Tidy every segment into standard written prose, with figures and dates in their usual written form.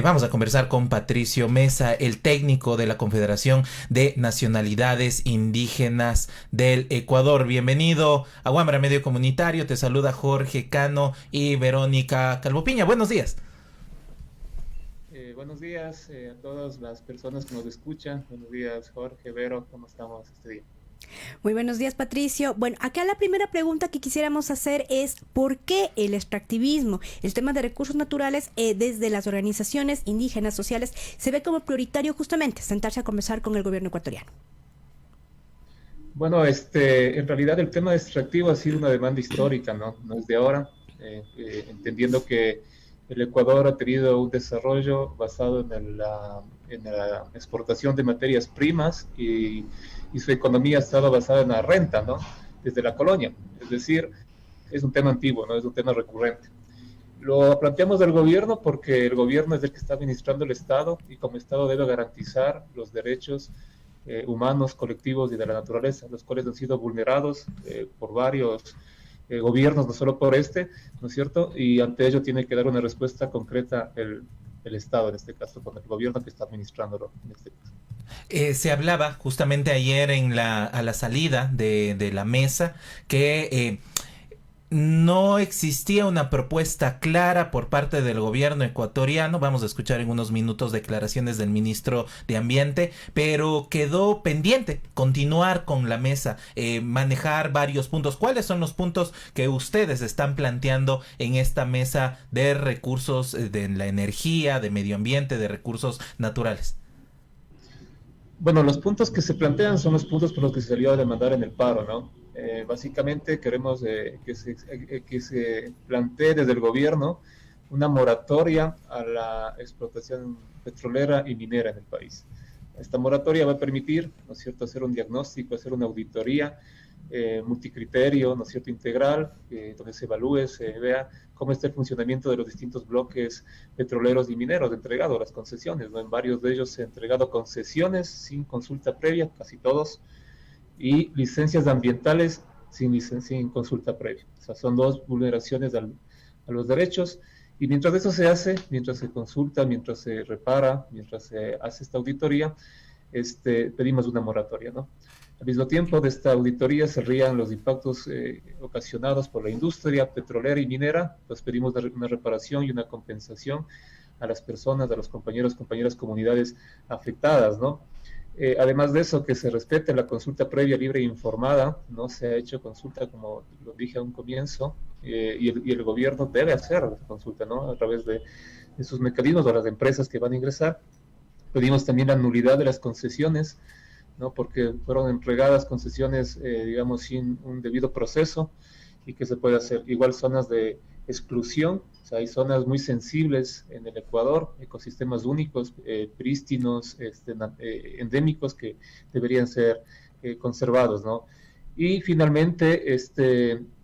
Vamos a conversar con Patricio Meza, el técnico de la Confederación de Nacionalidades Indígenas del Ecuador. Bienvenido a Guambra Medio Comunitario. Te saluda Jorge Cano y Verónica Calvopiña. Buenos días. Buenos días a todas las personas que nos escuchan. Buenos días, Jorge, Vero, ¿cómo estamos este día? Muy buenos días, Patricio. Bueno, acá la primera pregunta que quisiéramos hacer es ¿por qué el extractivismo, el tema de recursos naturales, desde las organizaciones indígenas sociales, se ve como prioritario justamente sentarse a conversar con el gobierno ecuatoriano? Bueno, en realidad el tema extractivo ha sido una demanda histórica, ¿no? No es de ahora, entendiendo que el Ecuador ha tenido un desarrollo basado en la exportación de materias primas y su economía estaba basada en la renta, ¿no? Desde la colonia. Es decir, es un tema antiguo, ¿no? Es un tema recurrente. Lo planteamos del gobierno porque el gobierno es el que está administrando el Estado y como Estado debe garantizar los derechos humanos, colectivos y de la naturaleza, los cuales han sido vulnerados por varios gobiernos, no solo por ¿no es cierto? Y ante ello tiene que dar una respuesta concreta el Estado, en este caso, con el gobierno que está administrándolo, en este caso. Se hablaba justamente ayer a la salida de la mesa que no existía una propuesta clara por parte del gobierno ecuatoriano. Vamos a escuchar en unos minutos declaraciones del ministro de Ambiente, pero quedó pendiente continuar con la mesa, manejar varios puntos. ¿Cuáles son los puntos que ustedes están planteando en esta mesa de recursos de la energía, de medio ambiente, de recursos naturales? Bueno, los puntos que se plantean son los puntos por los que se salió a demandar en el paro, ¿no? Básicamente queremos que se plantee desde el gobierno una moratoria a la explotación petrolera y minera en el país. Esta moratoria va a permitir, ¿no es cierto?, hacer un diagnóstico, hacer una auditoría multicriterio, ¿no es cierto?, integral, donde se evalúe, se vea cómo está el funcionamiento de los distintos bloques petroleros y mineros entregados a las concesiones, ¿no? En varios de ellos se han entregado concesiones sin consulta previa, casi todos, y licencias ambientales sin consulta previa. O sea, son dos vulneraciones a los derechos, y mientras eso se hace, mientras se consulta, mientras se repara, mientras se hace esta auditoría, pedimos una moratoria, ¿no? Al mismo tiempo de esta auditoría se rían los impactos ocasionados por la industria petrolera y minera, pues pedimos una reparación y una compensación a las personas, a los compañeros, compañeras, comunidades afectadas, ¿no? Además de eso, que se respete la consulta previa, libre e informada. No se ha hecho consulta, como lo dije a un comienzo, y el gobierno debe hacer la consulta, ¿no? A través de sus mecanismos o las empresas que van a ingresar. Pedimos también la nulidad de las concesiones, ¿no? Porque fueron entregadas concesiones, digamos, sin un debido proceso y que se puede hacer. Igual zonas de exclusión, o sea, hay zonas muy sensibles en el Ecuador, ecosistemas únicos, prístinos, endémicos que deberían ser conservados, ¿no? Y finalmente,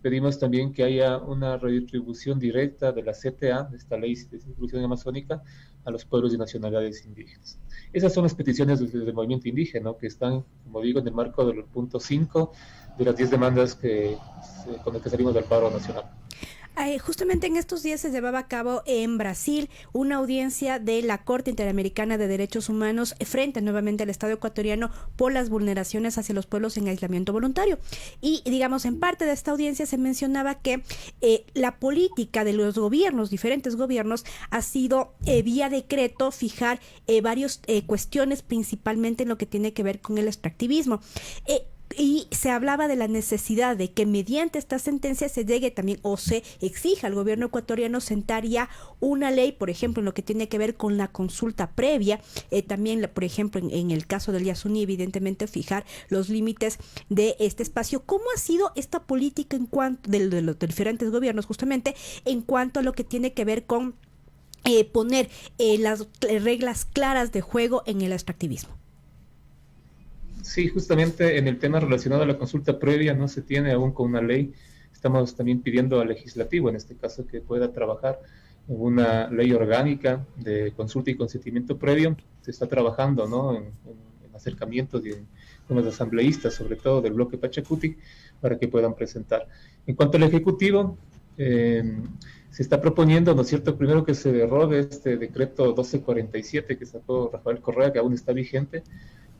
pedimos también que haya una redistribución directa de la CTA, de esta ley de distribución amazónica, a los pueblos y nacionalidades indígenas. Esas son las peticiones del movimiento indígena, ¿no?, que están, como digo, en el marco del punto 5 de las 10 demandas con las que salimos del paro nacional. Justamente en estos días se llevaba a cabo en Brasil una audiencia de la Corte Interamericana de Derechos Humanos frente nuevamente al Estado ecuatoriano por las vulneraciones hacia los pueblos en aislamiento voluntario. Y digamos, en parte de esta audiencia se mencionaba que la política de los gobiernos, diferentes gobiernos, ha sido vía decreto fijar varias cuestiones, principalmente en lo que tiene que ver con el extractivismo. Y se hablaba de la necesidad de que mediante esta sentencia se llegue también o se exija al gobierno ecuatoriano sentar ya una ley, por ejemplo, en lo que tiene que ver con la consulta previa, también, por ejemplo, en el caso del Yasuní, evidentemente fijar los límites de este espacio. ¿Cómo ha sido esta política en cuanto de los diferentes gobiernos, justamente en cuanto a lo que tiene que ver con poner las reglas claras de juego en el extractivismo? Sí, justamente en el tema relacionado a la consulta previa no se tiene aún con una ley. Estamos también pidiendo al legislativo, en este caso, que pueda trabajar en una ley orgánica de consulta y consentimiento previo. Se está trabajando, ¿no?, en acercamientos con los asambleístas, sobre todo del bloque Pachacuti, para que puedan presentar. En cuanto al Ejecutivo, se está proponiendo, ¿no es cierto?, primero que se derrogue este decreto 1247 que sacó Rafael Correa, que aún está vigente,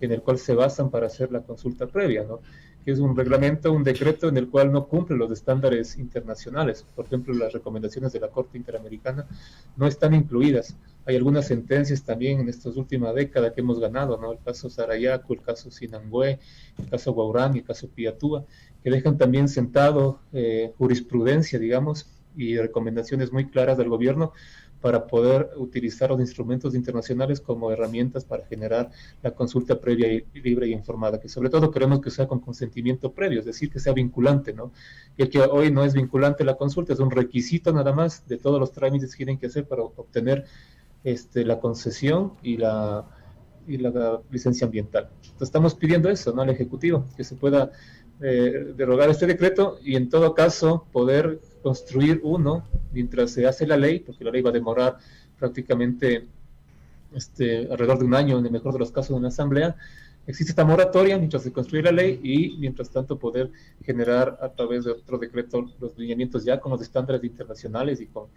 en el cual se basan para hacer la consulta previa, ¿no? Que es un reglamento, un decreto en el cual no cumple los estándares internacionales. Por ejemplo, las recomendaciones de la Corte Interamericana no están incluidas. Hay algunas sentencias también en estas últimas décadas que hemos ganado, ¿no? El caso Sarayaku, el caso Sinangué, el caso Guaurán, el caso Piatúa, que dejan también sentado jurisprudencia, digamos, y recomendaciones muy claras del gobierno para poder utilizar los instrumentos internacionales como herramientas para generar la consulta previa y libre y informada, que sobre todo queremos que sea con consentimiento previo, es decir, que sea vinculante, ¿no? Y que hoy no es vinculante la consulta, es un requisito nada más de todos los trámites que tienen que hacer para obtener la concesión y la licencia ambiental. Entonces estamos pidiendo eso, ¿no?, al Ejecutivo, que se pueda derogar este decreto y en todo caso poder construir uno mientras se hace la ley, porque la ley va a demorar prácticamente alrededor de un año, en el mejor de los casos, en una asamblea. Existe esta moratoria mientras se construye la ley y mientras tanto poder generar a través de otro decreto los lineamientos ya con los estándares internacionales y con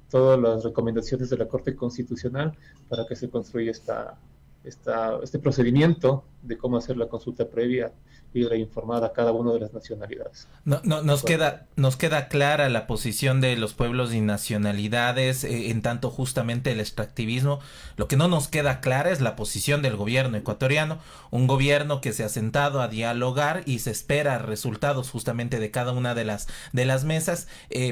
todas las recomendaciones de la Corte Constitucional para que se construya este procedimiento de cómo hacer la consulta previa, libre e informada a cada una de las nacionalidades. Nos queda clara la posición de los pueblos y nacionalidades en tanto justamente el extractivismo. Lo que no nos queda clara es la posición del gobierno ecuatoriano, un gobierno que se ha sentado a dialogar y se espera resultados justamente de cada una de las mesas.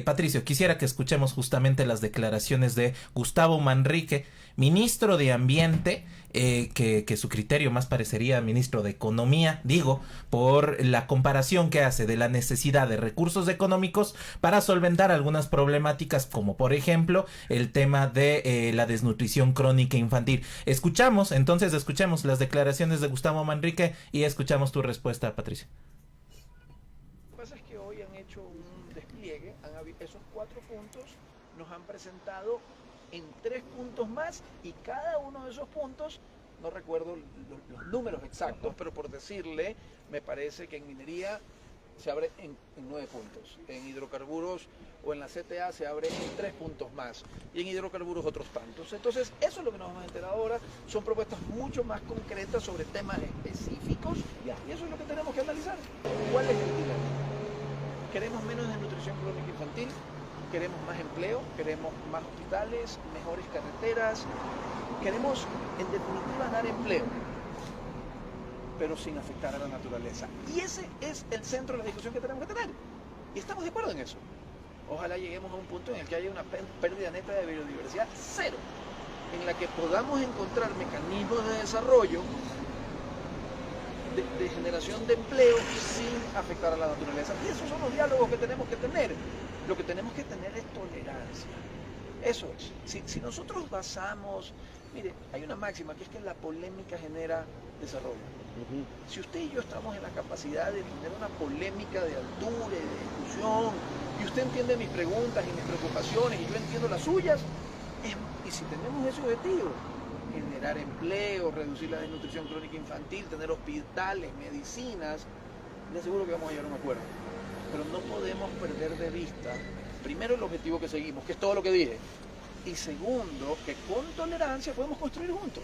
Patricio, quisiera que escuchemos justamente las declaraciones de Gustavo Manrique, ministro de Ambiente, que su criterio más parecería ministro de Economía, digo, por la comparación que hace de la necesidad de recursos económicos para solventar algunas problemáticas, como por ejemplo el tema de la desnutrición crónica infantil. Escuchemos las declaraciones de Gustavo Manrique y escuchamos tu respuesta, Patricia. Lo que pasa es que hoy han hecho un despliegue, esos 4 puntos nos han presentado en 3 puntos más y cada uno de esos puntos, no recuerdo los números exactos, pero por decirle, me parece que en minería se abre en 9 puntos, en hidrocarburos o en la CTA se abre en 3 puntos más y en hidrocarburos otros tantos. Entonces eso es lo que nos vamos a enterar ahora, son propuestas mucho más concretas sobre temas específicos y eso es lo que tenemos que analizar. ¿Cuál es el dilema? ¿Queremos menos desnutrición crónica infantil? Queremos más empleo, queremos más hospitales, mejores carreteras, queremos en definitiva dar empleo, pero sin afectar a la naturaleza. Y ese es el centro de la discusión que tenemos que tener. Y estamos de acuerdo en eso. Ojalá lleguemos a un punto en el que haya una pérdida neta de biodiversidad cero, en la que podamos encontrar mecanismos de desarrollo, de generación de empleo sin afectar a la naturaleza. Y esos son los diálogos que tenemos que tener. Lo que tenemos que tener es tolerancia. Eso es. Si nosotros basamos... Mire, hay una máxima que es que la polémica genera desarrollo. Si usted y yo estamos en la capacidad de tener una polémica de altura y de discusión, y usted entiende mis preguntas y mis preocupaciones, y yo entiendo las suyas, y si tenemos ese objetivo, generar empleo, reducir la desnutrición crónica infantil, tener hospitales, medicinas, le aseguro que vamos a llegar a un acuerdo. Pero no podemos perder de vista, primero, el objetivo que seguimos, que es todo lo que dije, y segundo, que con tolerancia podemos construir juntos.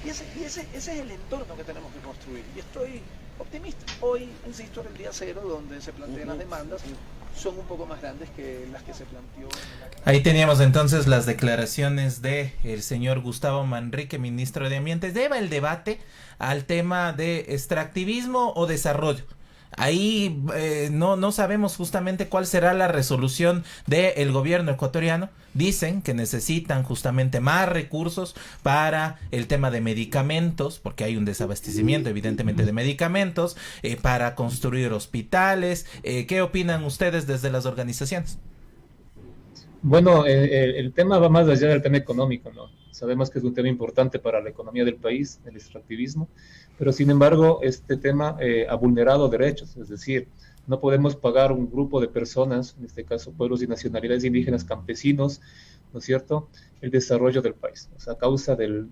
Y ese es el entorno que tenemos que construir. Y estoy optimista. Hoy, insisto, en el día cero, donde se plantean las demandas, son un poco más grandes que las que se planteó. Ahí teníamos entonces las declaraciones de el señor Gustavo Manrique, ministro de Ambiente. Lleva el debate al tema de extractivismo o desarrollo. Ahí no sabemos justamente cuál será la resolución del gobierno ecuatoriano. Dicen que necesitan justamente más recursos para el tema de medicamentos, porque hay un desabastecimiento evidentemente de medicamentos, para construir hospitales. ¿Qué opinan ustedes desde las organizaciones? Bueno, el tema va más allá del tema económico, ¿no? Sabemos que es un tema importante para la economía del país, el extractivismo, pero sin embargo este tema ha vulnerado derechos, es decir, no podemos pagar un grupo de personas, en este caso pueblos y nacionalidades indígenas, campesinos, ¿no es cierto?, el desarrollo del país, o sea, a causa del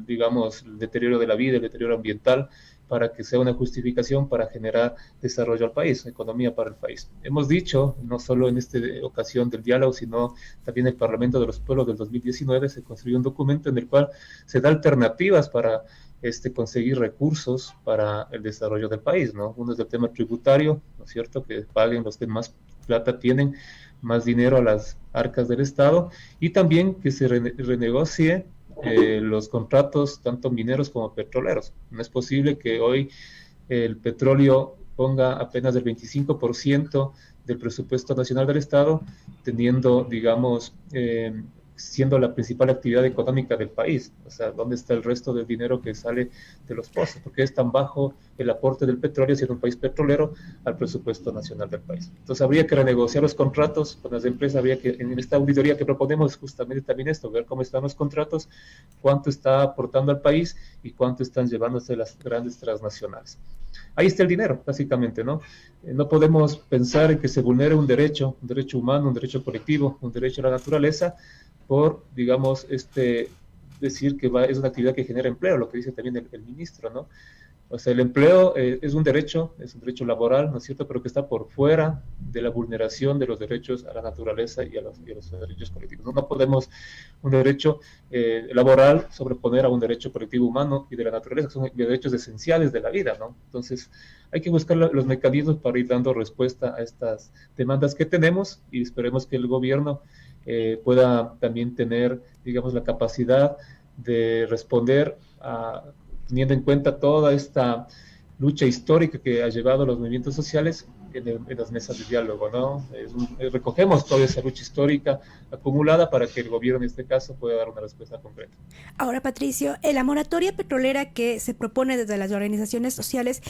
digamos, el deterioro de la vida, el deterioro ambiental, para que sea una justificación para generar desarrollo al país, economía para el país. Hemos dicho, no solo en esta ocasión del diálogo, sino también en el Parlamento de los Pueblos del 2019, se construyó un documento en el cual se da alternativas para conseguir recursos para el desarrollo del país, ¿no? Uno es el tema tributario, ¿no es cierto?, que paguen los que más plata tienen, más dinero a las arcas del Estado, y también que se renegocie los contratos tanto mineros como petroleros. No es posible que hoy el petróleo ponga apenas el 25% del presupuesto nacional del Estado, teniendo, digamos, siendo la principal actividad económica del país. O sea, ¿dónde está el resto del dinero que sale de los pozos? Porque es tan bajo el aporte del petróleo, siendo un país petrolero, al presupuesto nacional del país. Entonces, habría que renegociar los contratos con las empresas, habría que, en esta auditoría que proponemos, justamente también esto, ver cómo están los contratos, cuánto está aportando al país y cuánto están llevándose las grandes transnacionales. Ahí está el dinero, básicamente, ¿no? No podemos pensar en que se vulnere un derecho humano, un derecho colectivo, un derecho a la naturaleza, por, digamos, decir que es una actividad que genera empleo, lo que dice también el ministro, ¿no? O sea, el empleo es un derecho laboral, ¿no es cierto?, pero que está por fuera de la vulneración de los derechos a la naturaleza y a los derechos colectivos. No podemos un derecho laboral sobreponer a un derecho colectivo humano y de la naturaleza, que son derechos esenciales de la vida, ¿no? Entonces, hay que buscar los mecanismos para ir dando respuesta a estas demandas que tenemos, y esperemos que el gobierno pueda también tener, digamos, la capacidad de responder teniendo en cuenta toda esta lucha histórica que ha llevado a los movimientos sociales en las mesas de diálogo, ¿no? Recogemos toda esa lucha histórica acumulada para que el gobierno, en este caso, pueda dar una respuesta concreta. Ahora, Patricio, la moratoria petrolera que se propone desde las organizaciones sociales,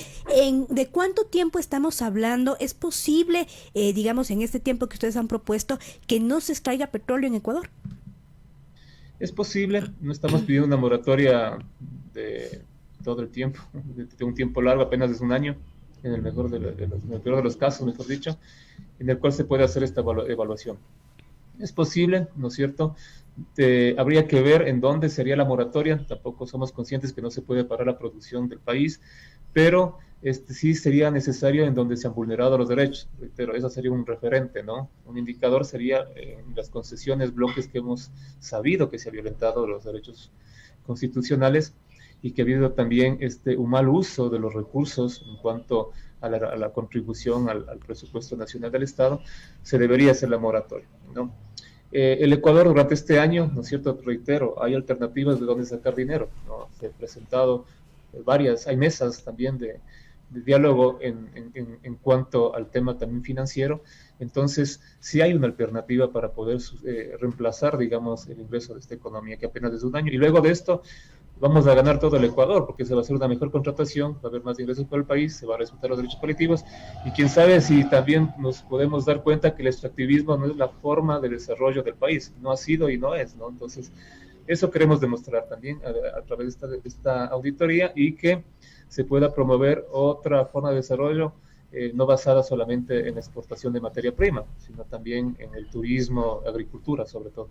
¿de cuánto tiempo estamos hablando? ¿Es posible, digamos, en este tiempo que ustedes han propuesto, que no se extraiga petróleo en Ecuador? Es posible, no estamos pidiendo una moratoria de todo el tiempo, de un tiempo largo, apenas es un año, en el peor de los casos, mejor dicho, en el cual se puede hacer esta evaluación. Es posible, ¿no es cierto? Habría que ver en dónde sería la moratoria, tampoco somos conscientes que no se puede parar la producción del país, pero sí sería necesario en donde se han vulnerado los derechos, pero eso sería un referente, ¿no? Un indicador sería las concesiones, bloques que hemos sabido que se han violentado los derechos constitucionales, y que ha habido también un mal uso de los recursos en cuanto a la contribución al presupuesto nacional del Estado, se debería hacer la moratoria, ¿no? El Ecuador durante este año, ¿no es cierto?, reitero, hay alternativas de dónde sacar dinero, ¿no? Se han presentado hay mesas también de diálogo en cuanto al tema también financiero. Entonces, sí hay una alternativa para poder reemplazar, digamos, el ingreso de esta economía que apenas es un año. Y luego de esto, vamos a ganar todo el Ecuador, porque se va a hacer una mejor contratación, va a haber más ingresos para el país, se van a respetar los derechos colectivos, y quién sabe si también nos podemos dar cuenta que el extractivismo no es la forma de desarrollo del país, no ha sido y no es, ¿no? Entonces, eso queremos demostrar también a través de esta auditoría, y que se pueda promover otra forma de desarrollo, no basada solamente en la exportación de materia prima, sino también en el turismo, agricultura sobre todo.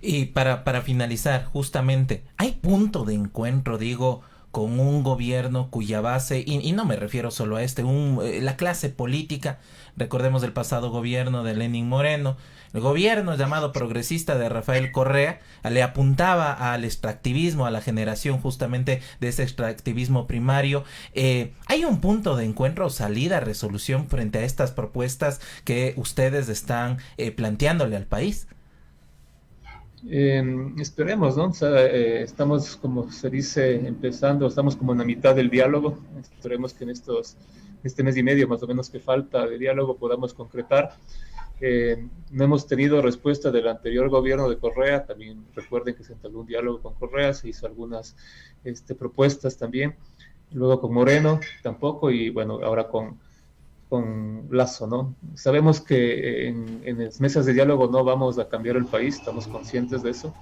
Y para finalizar, justamente, ¿hay punto de encuentro, digo, con un gobierno cuya base, y no me refiero solo a la clase política, recordemos el pasado gobierno de Lenín Moreno, el gobierno llamado progresista de Rafael Correa, le apuntaba al extractivismo, a la generación justamente de ese extractivismo primario? ¿Hay un punto de encuentro, salida, resolución frente a estas propuestas que ustedes están planteándole al país? Esperemos, ¿no? O sea, estamos, como se dice, estamos como en la mitad del diálogo. Esperemos que en este mes y medio más o menos que falta de diálogo podamos concretar. No hemos tenido respuesta del anterior gobierno de Correa. También recuerden que se entabló un diálogo con Correa, se hizo algunas propuestas también. Luego con Moreno tampoco, y bueno, ahora con Lasso, ¿no? Sabemos que en las mesas de diálogo no vamos a cambiar el país, estamos conscientes de eso.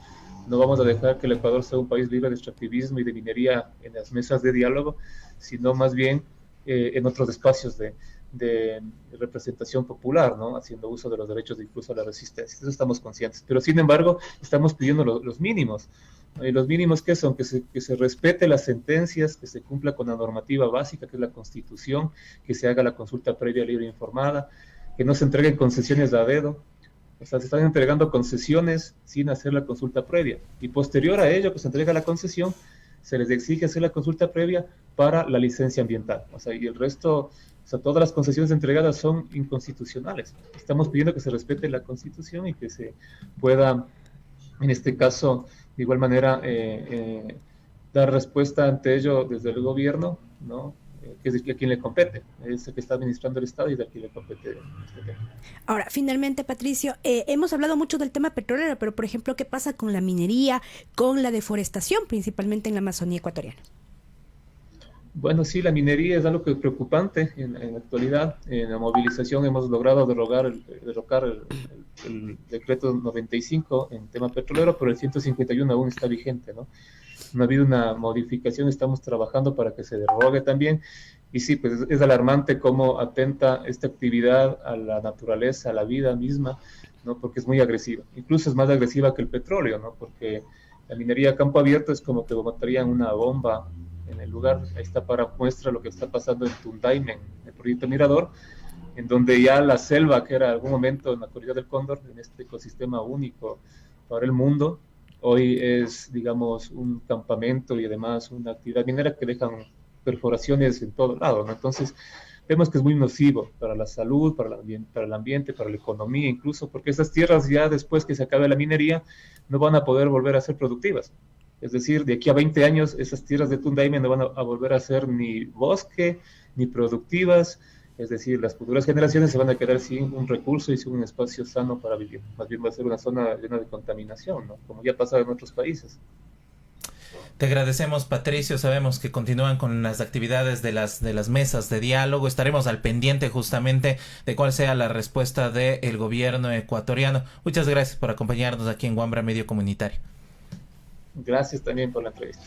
No vamos a dejar que el Ecuador sea un país libre de extractivismo y de minería en las mesas de diálogo, sino más bien en otros espacios de representación popular, ¿no? Haciendo uso de los derechos de incluso a la resistencia. Eso estamos conscientes. Pero sin embargo, estamos pidiendo los mínimos. ¿Y los mínimos qué son? Que se respete las sentencias, que se cumpla con la normativa básica, que es la Constitución, que se haga la consulta previa libre e informada, que no se entreguen concesiones a dedo. O sea, se están entregando concesiones sin hacer la consulta previa. Y posterior a ello, que se entrega la concesión, se les exige hacer la consulta previa para la licencia ambiental. O sea, y el resto, o sea, todas las concesiones entregadas son inconstitucionales. Estamos pidiendo que se respete la Constitución y que se pueda, en este caso, de igual manera, dar respuesta ante ello desde el gobierno, ¿no? Que es a quien le compete, es el que está administrando el Estado y de a quien le compete este tema. Ahora, finalmente, Patricio, hemos hablado mucho del tema petrolero, pero por ejemplo, ¿qué pasa con la minería, con la deforestación, principalmente en la Amazonía ecuatoriana? Bueno, sí, la minería es algo que es preocupante en la actualidad. En la movilización hemos logrado derrocar el decreto 95 en tema petrolero, pero el 151 aún está vigente, ¿no? No ha habido una modificación, estamos trabajando para que se derogue también. Y sí, pues es alarmante cómo atenta esta actividad a la naturaleza, a la vida misma, ¿no? Porque es muy agresiva. Incluso es más agresiva que el petróleo, ¿no? Porque la minería a campo abierto es como que matarían una bomba en el lugar. Ahí está para muestra lo que está pasando en Tundaimen, el proyecto Mirador, en donde ya la selva, que era en algún momento en la corrida del Cóndor, en este ecosistema único para el mundo, hoy es, digamos, un campamento y además una actividad minera que dejan perforaciones en todo lado, ¿no? Entonces, vemos que es muy nocivo para la salud, para el ambiente, para la economía incluso, porque esas tierras ya después que se acabe la minería no van a poder volver a ser productivas. Es decir, de aquí a 20 años esas tierras de Tundaimen no van a volver a ser ni bosque, ni productivas. Es decir, las futuras generaciones se van a quedar sin un recurso y sin un espacio sano para vivir. Más bien va a ser una zona llena de contaminación, ¿no? Como ya pasa en otros países. Te agradecemos, Patricio. Sabemos que continúan con las actividades de las mesas de diálogo. Estaremos al pendiente justamente de cuál sea la respuesta del gobierno ecuatoriano. Muchas gracias por acompañarnos aquí en Wambra Medio Comunitario. Gracias también por la entrevista.